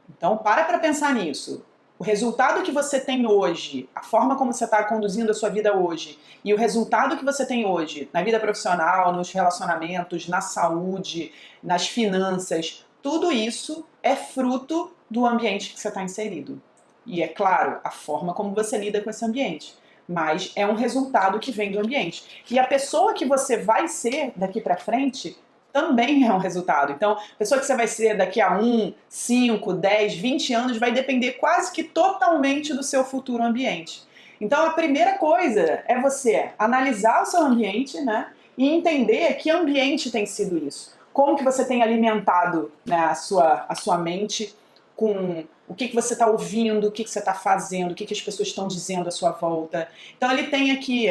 Então, para pensar nisso. O resultado que você tem hoje, a forma como você está conduzindo a sua vida hoje, e o resultado que você tem hoje na vida profissional, nos relacionamentos, na saúde, nas finanças, tudo isso é fruto do ambiente que você está inserido. E é claro, a forma como você lida com esse ambiente. Mas é um resultado que vem do ambiente. E a pessoa que você vai ser daqui para frente também é um resultado. Então, a pessoa que você vai ser daqui a 1, 5, 10, 20 anos vai depender quase que totalmente do seu futuro ambiente. Então, a primeira coisa é você analisar o seu ambiente, né, e entender que ambiente tem sido isso. Como que você tem alimentado, né, a sua mente com o que você está ouvindo, o que você está fazendo, o que as pessoas estão dizendo à sua volta. Então ele tem aqui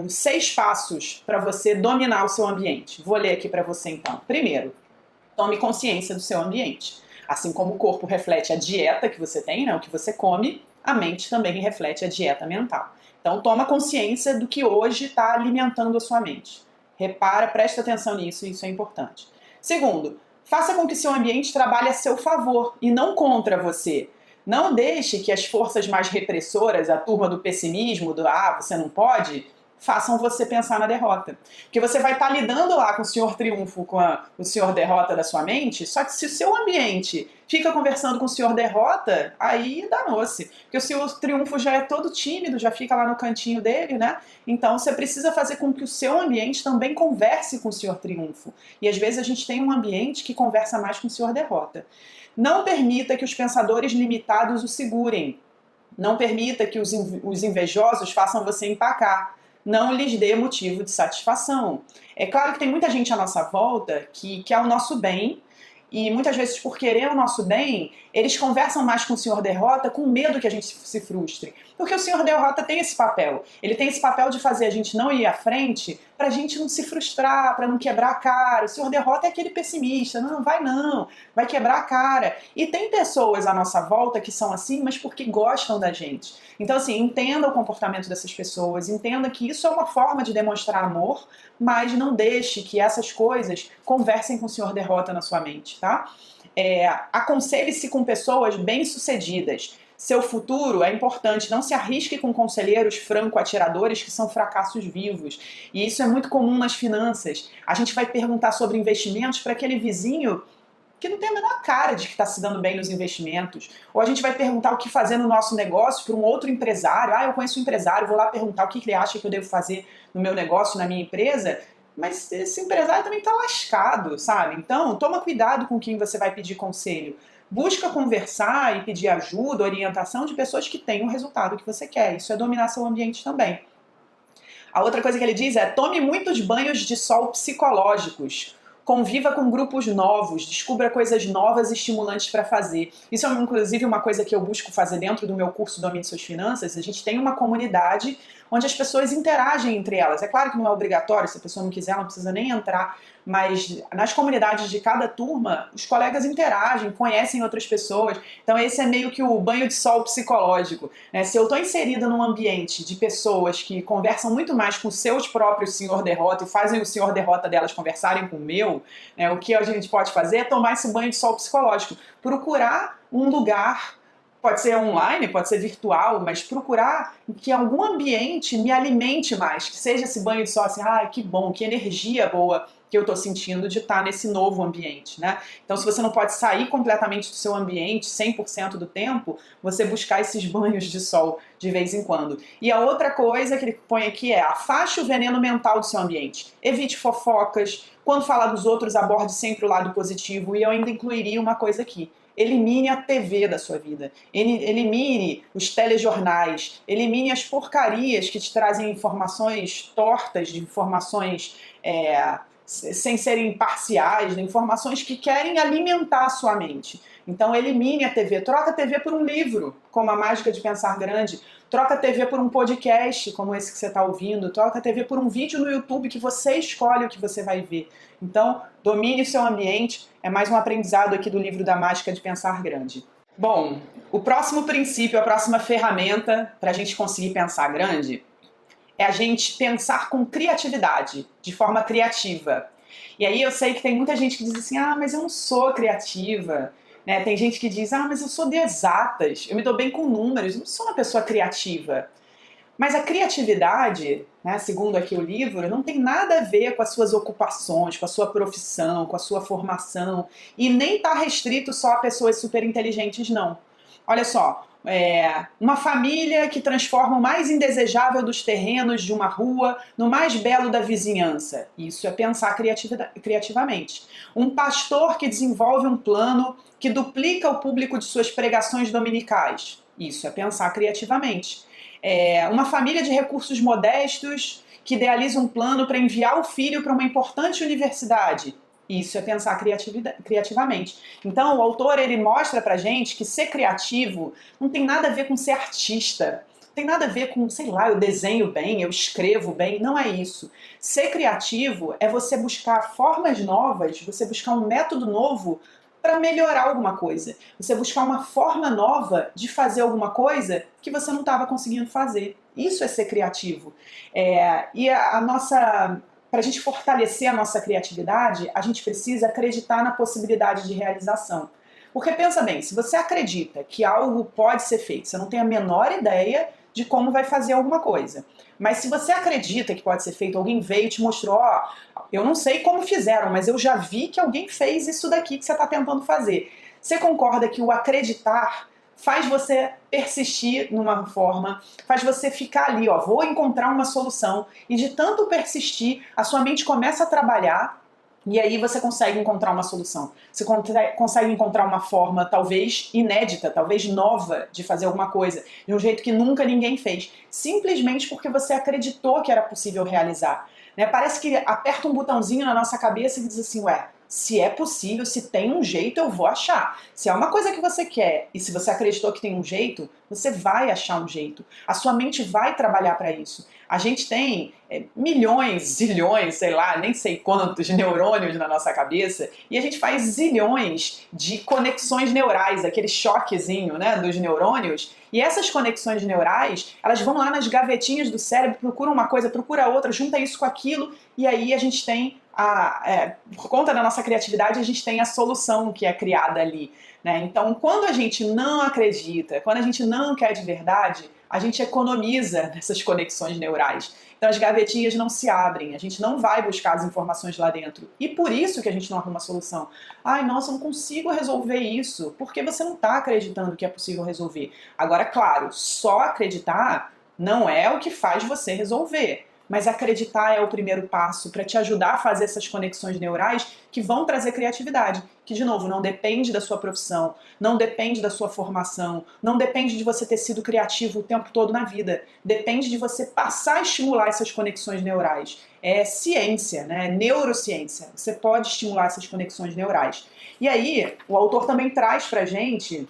6 passos para você dominar o seu ambiente. Vou ler aqui para você então. Primeiro, tome consciência do seu ambiente. Assim como o corpo reflete a dieta que você tem, né, o que você come, a mente também reflete a dieta mental. Então toma consciência do que hoje está alimentando a sua mente. Repara, presta atenção nisso, isso é importante. Segundo, faça com que seu ambiente trabalhe a seu favor e não contra você. Não deixe que as forças mais repressoras, a turma do pessimismo, do você não pode, façam você pensar na derrota. Porque você vai estar lidando lá com o senhor triunfo, com o senhor derrota da sua mente, só que se o seu ambiente fica conversando com o senhor derrota, aí danou-se. Porque o senhor triunfo já é todo tímido, já fica lá no cantinho dele, né? Então você precisa fazer com que o seu ambiente também converse com o senhor triunfo. E às vezes a gente tem um ambiente que conversa mais com o senhor derrota. Não permita que os pensadores limitados o segurem. Não permita que os invejosos façam você empacar. Não lhes dê motivo de satisfação. É claro que tem muita gente à nossa volta que quer o nosso bem, e muitas vezes, por querer o nosso bem, eles conversam mais com o senhor derrota com medo que a gente se frustre. Porque o senhor derrota tem esse papel. Ele tem esse papel de fazer a gente não ir à frente para a gente não se frustrar, para não quebrar a cara. O senhor derrota é aquele pessimista. Não, vai quebrar a cara. E tem pessoas à nossa volta que são assim, mas porque gostam da gente. Então, assim, entenda o comportamento dessas pessoas, entenda que isso é uma forma de demonstrar amor, mas não deixe que essas coisas conversem com o senhor derrota na sua mente, tá? Aconselhe-se com pessoas bem-sucedidas. Seu futuro é importante, não se arrisque com conselheiros franco-atiradores que são fracassos vivos. E isso é muito comum nas finanças. A gente vai perguntar sobre investimentos para aquele vizinho que não tem a menor cara de que está se dando bem nos investimentos. Ou a gente vai perguntar o que fazer no nosso negócio para um outro empresário. Eu conheço um empresário, vou lá perguntar o que ele acha que eu devo fazer no meu negócio, na minha empresa. Mas esse empresário também está lascado, sabe? Então, toma cuidado com quem você vai pedir conselho. Busca conversar e pedir ajuda, orientação de pessoas que têm o resultado que você quer. Isso é dominar seu ambiente também. A outra coisa que ele diz é: tome muitos banhos de sol psicológicos. Conviva com grupos novos, descubra coisas novas e estimulantes para fazer. Isso é, inclusive, uma coisa que eu busco fazer dentro do meu curso Domine Suas Finanças. A gente tem uma comunidade onde as pessoas interagem entre elas. É claro que não é obrigatório, se a pessoa não quiser, não precisa nem entrar, mas nas comunidades de cada turma, os colegas interagem, conhecem outras pessoas. Então esse é meio que o banho de sol psicológico, né? Se eu estou inserida num ambiente de pessoas que conversam muito mais com seus próprios senhor derrota e fazem o senhor derrota delas conversarem com o meu, né, o que a gente pode fazer é tomar esse banho de sol psicológico, procurar um lugar. Pode ser online, pode ser virtual, mas procurar que algum ambiente me alimente mais, que seja esse banho de sol assim, que bom, que energia boa que eu estou sentindo de estar nesse novo ambiente, né? Então, se você não pode sair completamente do seu ambiente 100% do tempo, você buscar esses banhos de sol de vez em quando. E a outra coisa que ele põe aqui é: afaste o veneno mental do seu ambiente. Evite fofocas. Quando falar dos outros, aborde sempre o lado positivo. E eu ainda incluiria uma coisa aqui: elimine a TV da sua vida, elimine os telejornais, elimine as porcarias que te trazem informações tortas, de informações sem serem parciais, de informações que querem alimentar a sua mente. Então elimine a TV, troca a TV por um livro, como A Mágica de Pensar Grande, troca a TV por um podcast, como esse que você está ouvindo, troca a TV por um vídeo no YouTube que você escolhe o que você vai ver. Então, domine o seu ambiente, é mais um aprendizado aqui do livro da Mágica de Pensar Grande. Bom, o próximo princípio, a próxima ferramenta para a gente conseguir pensar grande é a gente pensar com criatividade, de forma criativa. E aí eu sei que tem muita gente que diz assim: mas eu não sou criativa. Né? Tem gente que diz: mas eu sou de exatas, eu me dou bem com números, eu não sou uma pessoa criativa. Mas a criatividade, né, segundo aqui o livro, não tem nada a ver com as suas ocupações, com a sua profissão, com a sua formação, e nem está restrito só a pessoas super inteligentes, não. Olha só, uma família que transforma o mais indesejável dos terrenos de uma rua no mais belo da vizinhança. Isso é pensar criativamente. Um pastor que desenvolve um plano que duplica o público de suas pregações dominicais. Isso é pensar criativamente. Uma família de recursos modestos que idealiza um plano para enviar o filho para uma importante universidade. Isso é pensar criativamente. Então, o autor ele mostra pra gente que ser criativo não tem nada a ver com ser artista. Não tem nada a ver com, sei lá, eu desenho bem, eu escrevo bem. Não é isso. Ser criativo é você buscar formas novas, você buscar um método novo para melhorar alguma coisa. Você buscar uma forma nova de fazer alguma coisa que você não estava conseguindo fazer. Isso é ser criativo. E a nossa para a gente fortalecer a nossa criatividade, a gente precisa acreditar na possibilidade de realização. Porque pensa bem, se você acredita que algo pode ser feito, você não tem a menor ideia de como vai fazer alguma coisa. Mas se você acredita que pode ser feito, alguém veio e te mostrou, ó, eu não sei como fizeram, mas eu já vi que alguém fez isso daqui que você está tentando fazer. Você concorda que o acreditar faz você persistir numa forma, faz você ficar ali, ó, vou encontrar uma solução, e de tanto persistir, a sua mente começa a trabalhar, e aí você consegue encontrar uma solução. Você consegue encontrar uma forma talvez inédita, talvez nova de fazer alguma coisa, de um jeito que nunca ninguém fez, simplesmente porque você acreditou que era possível realizar. Né? Parece que aperta um botãozinho na nossa cabeça e diz assim, ué, se é possível, se tem um jeito, eu vou achar. Se é uma coisa que você quer e se você acreditou que tem um jeito, você vai achar um jeito. A sua mente vai trabalhar para isso. A gente tem milhões, zilhões, sei lá, nem sei quantos neurônios na nossa cabeça e a gente faz zilhões de conexões neurais, aquele choquezinho, né, dos neurônios. E essas conexões neurais, elas vão lá nas gavetinhas do cérebro, procuram uma coisa, procura outra, junta isso com aquilo e aí a gente tem por conta da nossa criatividade, a gente tem a solução que é criada ali. Né? Então, quando a gente não acredita, quando a gente não quer de verdade, a gente economiza nessas conexões neurais. Então, as gavetinhas não se abrem, a gente não vai buscar as informações lá dentro. E por isso que a gente não arruma solução. Ai, nossa, eu não consigo resolver isso, porque você não está acreditando que é possível resolver. Agora, claro, só acreditar não é o que faz você resolver. Mas acreditar é o primeiro passo para te ajudar a fazer essas conexões neurais que vão trazer criatividade. Que, de novo, não depende da sua profissão, não depende da sua formação, não depende de você ter sido criativo o tempo todo na vida. Depende de você passar a estimular essas conexões neurais. É ciência, né? É neurociência. Você pode estimular essas conexões neurais. E aí, o autor também traz pra gente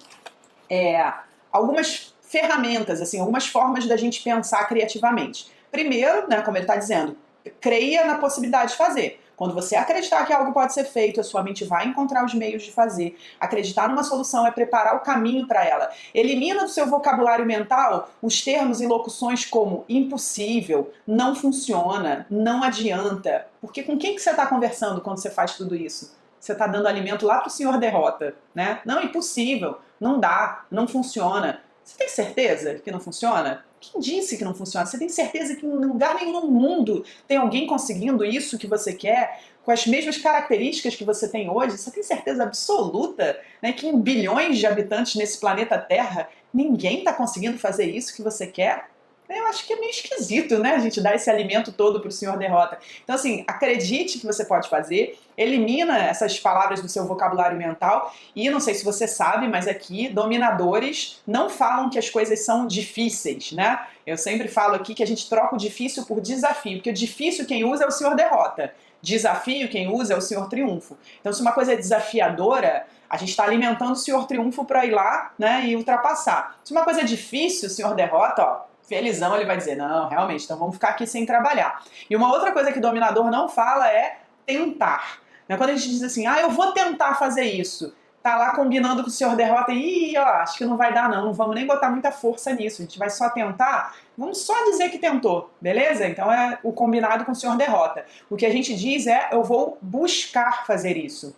algumas ferramentas, assim, algumas formas da gente pensar criativamente. Primeiro, né, como ele está dizendo, creia na possibilidade de fazer. Quando você acreditar que algo pode ser feito, a sua mente vai encontrar os meios de fazer. Acreditar numa solução é preparar o caminho para ela. Elimina do seu vocabulário mental os termos e locuções como impossível, não funciona, não adianta. Porque com quem que você está conversando quando você faz tudo isso? Você está dando alimento lá para o senhor derrota, né? Não, impossível, não dá, não funciona. Você tem certeza que não funciona? Quem disse que não funciona? Você tem certeza que em lugar nenhum no mundo tem alguém conseguindo isso que você quer, com as mesmas características que você tem hoje? Você tem certeza absoluta, né, que em bilhões de habitantes nesse planeta Terra, ninguém está conseguindo fazer isso que você quer? Eu acho que é meio esquisito, né, a gente dar esse alimento todo pro senhor derrota. Então, assim, acredite que você pode fazer, elimina essas palavras do seu vocabulário mental e, não sei se você sabe, mas aqui, dominadores não falam que as coisas são difíceis, né? Eu sempre falo aqui que a gente troca o difícil por desafio, porque o difícil quem usa é o senhor derrota, desafio quem usa é o senhor triunfo. Então, se uma coisa é desafiadora, a gente está alimentando o senhor triunfo para ir lá, né, e ultrapassar. Se uma coisa é difícil, o senhor derrota, ó, felizão, ele vai dizer, não, realmente, então vamos ficar aqui sem trabalhar. E uma outra coisa que o dominador não fala é tentar. Quando a gente diz assim, eu vou tentar fazer isso, tá lá combinando com o senhor derrota e, acho que não vai dar não vamos nem botar muita força nisso, a gente vai só tentar, vamos só dizer que tentou, beleza? Então é o combinado com o senhor derrota. O que a gente diz é, eu vou buscar fazer isso.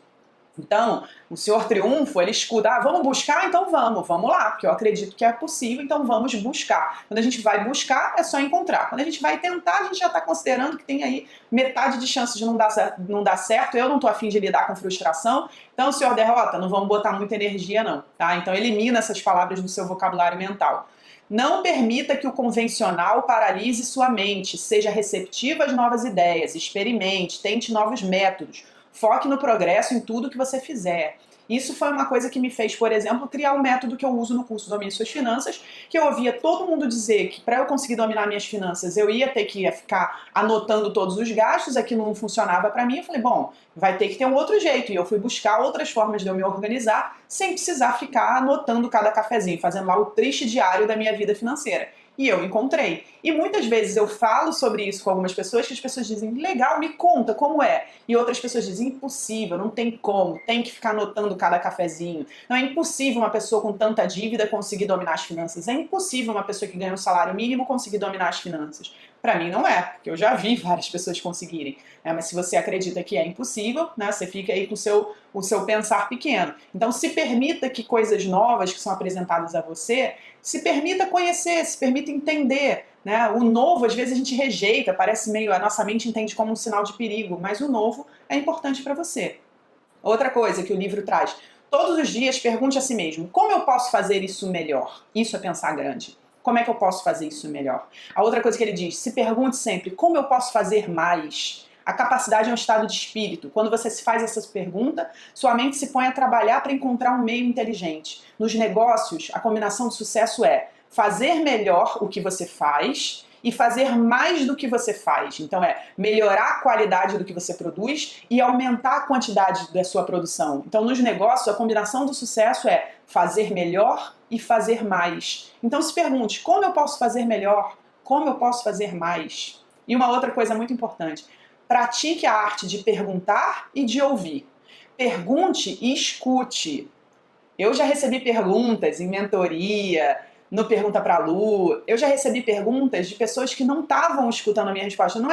Então, o senhor triunfo, ele escuta, vamos buscar? Então vamos lá, porque eu acredito que é possível, então vamos buscar. Quando a gente vai buscar, é só encontrar. Quando a gente vai tentar, a gente já está considerando que tem aí metade de chance de não dar certo, eu não estou afim de lidar com frustração, então, senhor derrota, não vamos botar muita energia não, tá? Então, elimina essas palavras do seu vocabulário mental. Não permita que o convencional paralise sua mente, seja receptiva às novas ideias, experimente, tente novos métodos. Foque no progresso em tudo que você fizer. Isso foi uma coisa que me fez, por exemplo, criar um método que eu uso no curso Domine Suas Finanças, que eu ouvia todo mundo dizer que para eu conseguir dominar minhas finanças eu ia ter que ficar anotando todos os gastos, aquilo não funcionava para mim. Eu falei, bom, vai ter que ter um outro jeito. E eu fui buscar outras formas de eu me organizar sem precisar ficar anotando cada cafezinho, fazendo lá o triste diário da minha vida financeira. E eu encontrei. E muitas vezes eu falo sobre isso com algumas pessoas que as pessoas dizem, legal, me conta como é. E outras pessoas dizem, impossível, não tem como, tem que ficar anotando cada cafezinho. Não é impossível uma pessoa com tanta dívida conseguir dominar as finanças. É impossível uma pessoa que ganha um salário mínimo conseguir dominar as finanças. Para mim não é, porque eu já vi várias pessoas conseguirem. Né? Mas se você acredita que é impossível, né, você fica aí com o seu pensar pequeno. Então se permita que coisas novas que são apresentadas a você, se permita conhecer, se permita entender. Né? O novo, às vezes a gente rejeita, parece meio, a nossa mente entende como um sinal de perigo, mas o novo é importante para você. Outra coisa que o livro traz, todos os dias pergunte a si mesmo, como eu posso fazer isso melhor? Isso é pensar grande. Como é que eu posso fazer isso melhor? A outra coisa que ele diz, se pergunte sempre, como eu posso fazer mais? A capacidade é um estado de espírito. Quando você se faz essa pergunta, sua mente se põe a trabalhar para encontrar um meio inteligente. Nos negócios, a combinação de sucesso é fazer melhor o que você faz e fazer mais do que você faz. Então é melhorar a qualidade do que você produz e aumentar a quantidade da sua produção. Então nos negócios, a combinação do sucesso é fazer melhor e fazer mais. Então se pergunte, como eu posso fazer melhor? Como eu posso fazer mais? E uma outra coisa muito importante, pratique a arte de perguntar e de ouvir. Pergunte e escute. Eu já recebi perguntas em mentoria, no Pergunta pra Lu, eu já recebi perguntas de pessoas que não estavam escutando a minha resposta. Não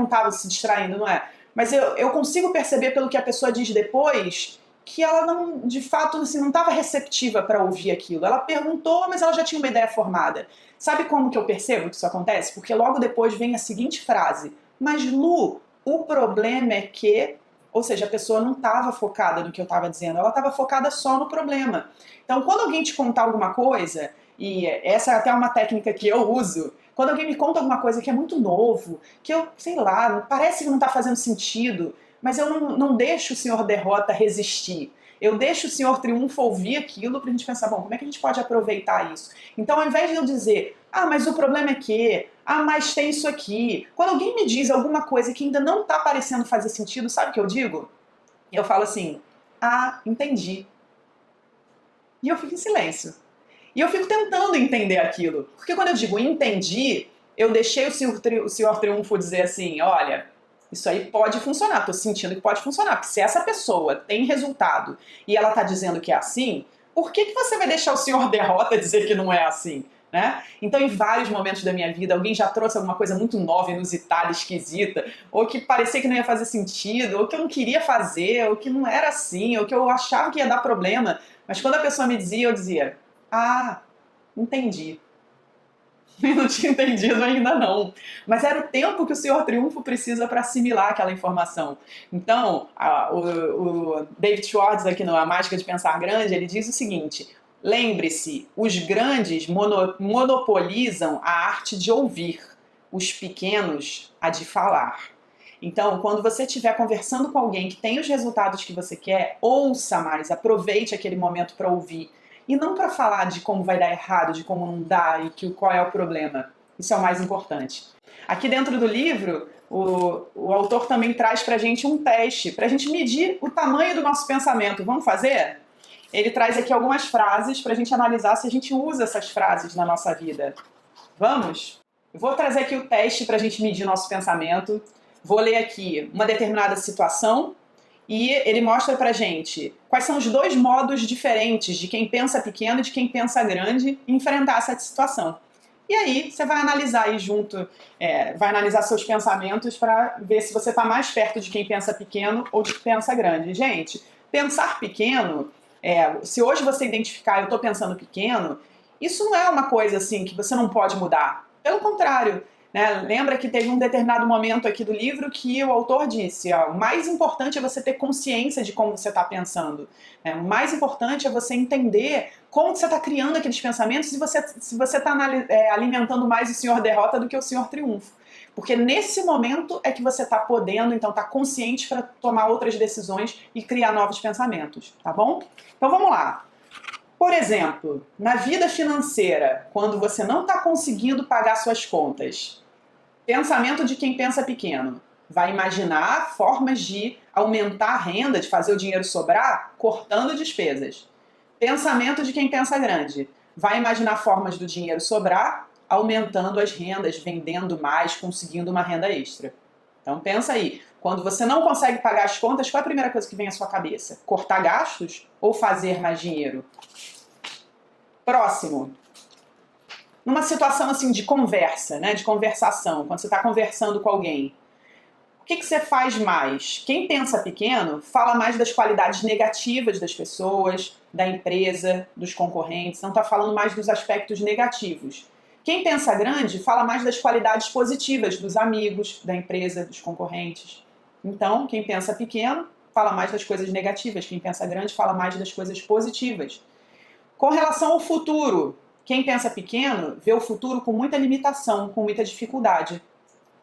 estava se distraindo, não é. Mas eu consigo perceber pelo que a pessoa diz depois que ela não, de fato, assim, não estava receptiva para ouvir aquilo. Ela perguntou, mas ela já tinha uma ideia formada. Sabe como que eu percebo que isso acontece? Porque logo depois vem a seguinte frase: mas Lu, o problema é que... Ou seja, a pessoa não estava focada no que eu estava dizendo, ela estava focada só no problema. Então, quando alguém te contar alguma coisa, e essa é até uma técnica que eu uso, quando alguém me conta alguma coisa que é muito novo, que eu, sei lá, parece que não está fazendo sentido, mas eu não deixo o senhor derrota resistir. Eu deixo o senhor triunfo ouvir aquilo para a gente pensar, bom, como é que a gente pode aproveitar isso? Então, ao invés de eu dizer, mas o problema é que, mas tem isso aqui. Quando alguém me diz alguma coisa que ainda não está parecendo fazer sentido, sabe o que eu digo? Eu falo assim, entendi. E eu fico em silêncio. E eu fico tentando entender aquilo. Porque quando eu digo entendi, eu deixei o senhor triunfo dizer assim, olha, isso aí pode funcionar, estou sentindo que pode funcionar. Porque se essa pessoa tem resultado e ela está dizendo que é assim, por que você vai deixar o senhor derrota dizer que não é assim? Né? Então, em vários momentos da minha vida, alguém já trouxe alguma coisa muito nova, inusitada, esquisita, ou que parecia que não ia fazer sentido, ou que eu não queria fazer, ou que não era assim, ou que eu achava que ia dar problema. Mas quando a pessoa me dizia, eu dizia, entendi. Eu não tinha entendido ainda não. Mas era o tempo que o Senhor Triunfo precisa para assimilar aquela informação. Então, o David Schwartz, aqui no A Mágica de Pensar Grande, ele diz o seguinte: lembre-se, os grandes monopolizam a arte de ouvir, os pequenos a de falar. Então, quando você estiver conversando com alguém que tem os resultados que você quer, ouça mais, aproveite aquele momento para ouvir. E não para falar de como vai dar errado, de como não dá e qual é o problema. Isso é o mais importante. Aqui dentro do livro, o autor também traz para a gente um teste, para a gente medir o tamanho do nosso pensamento. Vamos fazer? Ele traz aqui algumas frases para a gente analisar se a gente usa essas frases na nossa vida. Vamos? Eu vou trazer aqui o teste para a gente medir nosso pensamento. Vou ler aqui uma determinada situação e ele mostra pra gente quais são os dois modos diferentes de quem pensa pequeno e de quem pensa grande enfrentar essa situação. E aí você vai analisar aí junto, vai analisar seus pensamentos para ver se você está mais perto de quem pensa pequeno ou de quem pensa grande. Gente, pensar pequeno, se hoje você identificar eu estou pensando pequeno, isso não é uma coisa assim que você não pode mudar. Pelo contrário, né? Lembra que teve um determinado momento aqui do livro que o autor disse, o mais importante é você ter consciência de como você está pensando. Né? O mais importante é você entender como você está criando aqueles pensamentos e se você está alimentando mais o senhor derrota do que o senhor triunfo. Porque nesse momento é que você está podendo, então está consciente para tomar outras decisões e criar novos pensamentos, tá bom? Então vamos lá. Por exemplo, na vida financeira, quando você não está conseguindo pagar suas contas, pensamento de quem pensa pequeno. Vai imaginar formas de aumentar a renda, de fazer o dinheiro sobrar, cortando despesas. Pensamento de quem pensa grande. Vai imaginar formas do dinheiro sobrar, aumentando as rendas, vendendo mais, conseguindo uma renda extra. Então pensa aí, quando você não consegue pagar as contas, qual é a primeira coisa que vem à sua cabeça? Cortar gastos ou fazer mais dinheiro? Próximo. numa situação assim de conversa, né, de conversação, quando você está conversando com alguém, o que você faz mais? Quem pensa pequeno fala mais das qualidades negativas das pessoas, da empresa, dos concorrentes, não está falando mais dos aspectos negativos. Quem pensa grande fala mais das qualidades positivas dos amigos, da empresa, dos concorrentes. Então, quem pensa pequeno fala mais das coisas negativas, quem pensa grande fala mais das coisas positivas. Com relação ao futuro, quem pensa pequeno vê o futuro com muita limitação, com muita dificuldade.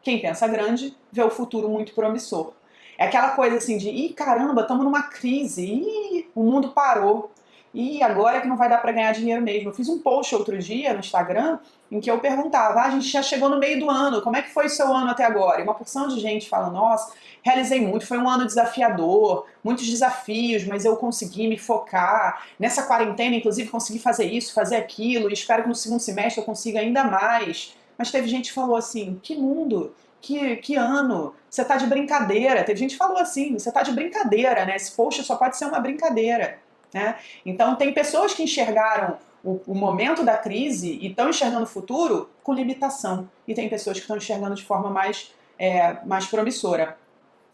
Quem pensa grande vê o futuro muito promissor. É aquela coisa assim de, ih, caramba, estamos numa crise, ih, o mundo parou, e agora é que não vai dar para ganhar dinheiro mesmo. Eu fiz um post outro dia no Instagram em que eu perguntava, a gente já chegou no meio do ano, como é que foi o seu ano até agora? E uma porção de gente fala, nossa, realizei muito, foi um ano desafiador, muitos desafios, mas eu consegui me focar. Nessa quarentena, inclusive, consegui fazer isso, fazer aquilo, e espero que no segundo semestre eu consiga ainda mais. Mas teve gente que falou assim, que mundo, que ano, você tá de brincadeira. Teve gente que falou assim, você tá de brincadeira, né? Esse post só pode ser uma brincadeira, né? Então tem pessoas que enxergaram o momento da crise e estão enxergando o futuro com limitação. E tem pessoas que estão enxergando de forma mais promissora.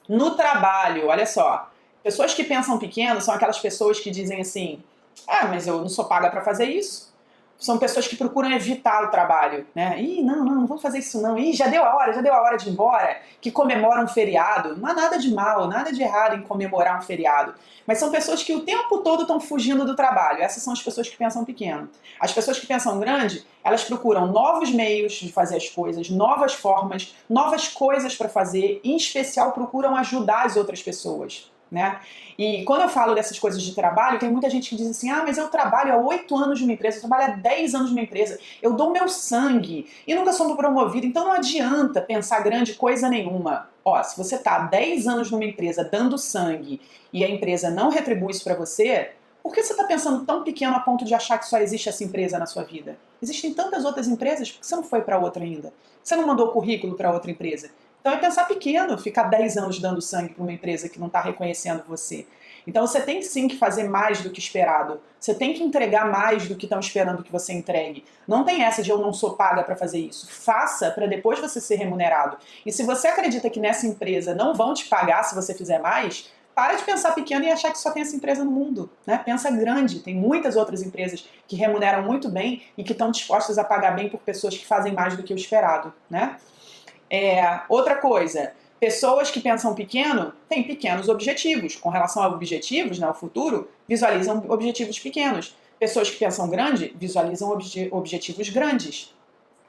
No trabalho, olha só, pessoas que pensam pequeno são aquelas pessoas que dizem assim, mas eu não sou paga para fazer isso. São pessoas que procuram evitar o trabalho, né? Ih, não vou fazer isso não. Ih, já deu a hora de ir embora, que comemoram um feriado. Não há nada de mal, nada de errado em comemorar um feriado. Mas são pessoas que o tempo todo estão fugindo do trabalho. Essas são as pessoas que pensam pequeno. As pessoas que pensam grande, elas procuram novos meios de fazer as coisas, novas formas, novas coisas para fazer, em especial procuram ajudar as outras pessoas, né? E quando eu falo dessas coisas de trabalho, tem muita gente que diz assim, mas eu trabalho há 8 anos numa empresa, eu trabalho há 10 anos numa empresa, eu dou meu sangue e nunca sou promovido, então não adianta pensar grande coisa nenhuma. Ó, se você está há 10 anos numa empresa dando sangue e a empresa não retribui isso para você, por que você está pensando tão pequeno a ponto de achar que só existe essa empresa na sua vida? Existem tantas outras empresas, por que você não foi para outra ainda? Você não mandou currículo para outra empresa? Então é pensar pequeno, ficar 10 anos dando sangue para uma empresa que não está reconhecendo você. Então você tem sim que fazer mais do que esperado. Você tem que entregar mais do que estão esperando que você entregue. Não tem essa de eu não sou paga para fazer isso. Faça para depois você ser remunerado. E se você acredita que nessa empresa não vão te pagar se você fizer mais, para de pensar pequeno e achar que só tem essa empresa no mundo, né? Pensa grande. Tem muitas outras empresas que remuneram muito bem e que estão dispostas a pagar bem por pessoas que fazem mais do que o esperado, né? Outra coisa, pessoas que pensam pequeno têm pequenos objetivos. Com relação a objetivos, né, ao futuro, visualizam objetivos pequenos. Pessoas que pensam grande visualizam objetivos grandes.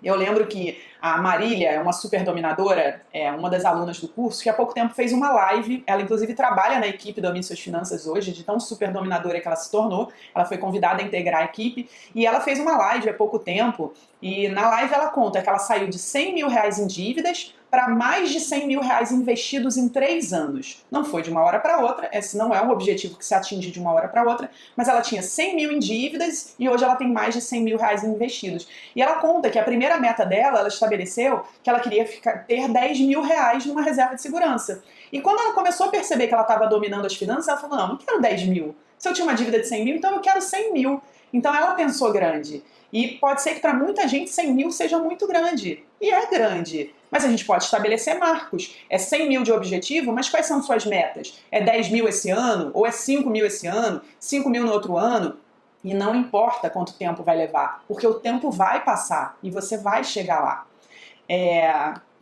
Eu lembro que a Marília é uma super dominadora, uma das alunas do curso, que há pouco tempo fez uma live. Ela, inclusive, trabalha na equipe Domine Suas Finanças hoje, de tão super dominadora que ela se tornou. Ela foi convidada a integrar a equipe e ela fez uma live há pouco tempo. E na live ela conta que ela saiu de 100 mil reais em dívidas para mais de 100 mil reais investidos em 3 anos. Não foi de uma hora para outra, esse não é um objetivo que se atinge de uma hora para outra, mas ela tinha 100 mil em dívidas e hoje ela tem mais de 100 mil reais investidos. E ela conta que a primeira meta dela, ela estabeleceu que ela queria ter 10 mil reais numa reserva de segurança. E quando ela começou a perceber que ela estava dominando as finanças, ela falou, não quero 10 mil. Se eu tinha uma dívida de 100 mil, então eu quero 100 mil. Então ela pensou grande. E pode ser que para muita gente 100 mil seja muito grande. E é grande. Mas a gente pode estabelecer marcos. É 100 mil de objetivo, mas quais são suas metas? É 10 mil esse ano? Ou é 5 mil esse ano? 5 mil no outro ano? E não importa quanto tempo vai levar, porque o tempo vai passar e você vai chegar lá.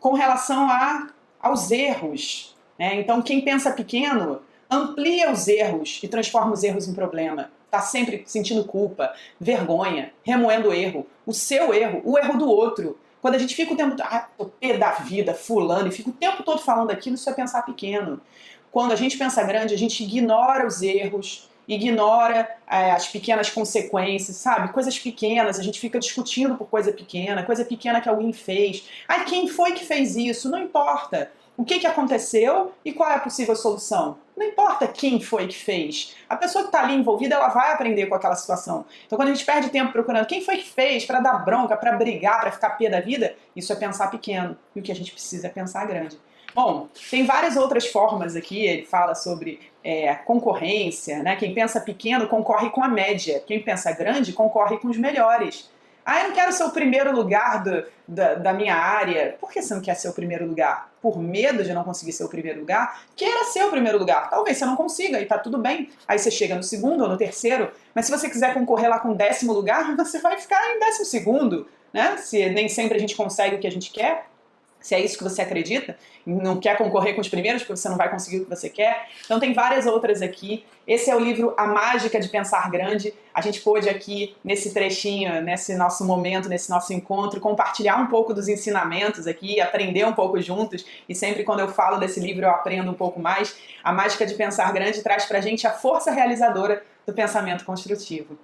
Com relação aos erros, né? Então quem pensa pequeno amplia os erros e transforma os erros em problema. Está sempre sentindo culpa, vergonha, remoendo o erro, o seu erro, o erro do outro. Quando a gente fica o tempo todo, tô pé da vida, fulano, e fica o tempo todo falando aquilo, isso é pensar pequeno. Quando a gente pensa grande, a gente ignora os erros, ignora as pequenas consequências, sabe? Coisas pequenas, a gente fica discutindo por coisa pequena que alguém fez. Quem foi que fez isso? Não importa. O que aconteceu e qual é a possível solução? Não importa quem foi que fez. A pessoa que está ali envolvida, ela vai aprender com aquela situação. Então, quando a gente perde tempo procurando quem foi que fez, para dar bronca, para brigar, para ficar pé da vida, isso é pensar pequeno. E o que a gente precisa é pensar grande. Bom, tem várias outras formas aqui. Ele fala sobre concorrência, né? Quem pensa pequeno concorre com a média. Quem pensa grande concorre com os melhores. Ah, eu não quero ser o primeiro lugar da minha área. Por que você não quer ser o primeiro lugar? Por medo de não conseguir ser o primeiro lugar? Queira ser o primeiro lugar. Talvez você não consiga e tá tudo bem. Aí você chega no segundo ou no terceiro. Mas se você quiser concorrer lá com o 10º lugar, você vai ficar em 12º, né? Se nem sempre a gente consegue o que a gente quer. Se é isso que você acredita, não quer concorrer com os primeiros porque você não vai conseguir o que você quer. Então tem várias outras aqui. Esse é o livro A Mágica de Pensar Grande. A gente pôde aqui, nesse trechinho, nesse nosso momento, nesse nosso encontro, compartilhar um pouco dos ensinamentos aqui, aprender um pouco juntos. E sempre quando eu falo desse livro eu aprendo um pouco mais. A Mágica de Pensar Grande traz pra gente a força realizadora do pensamento construtivo.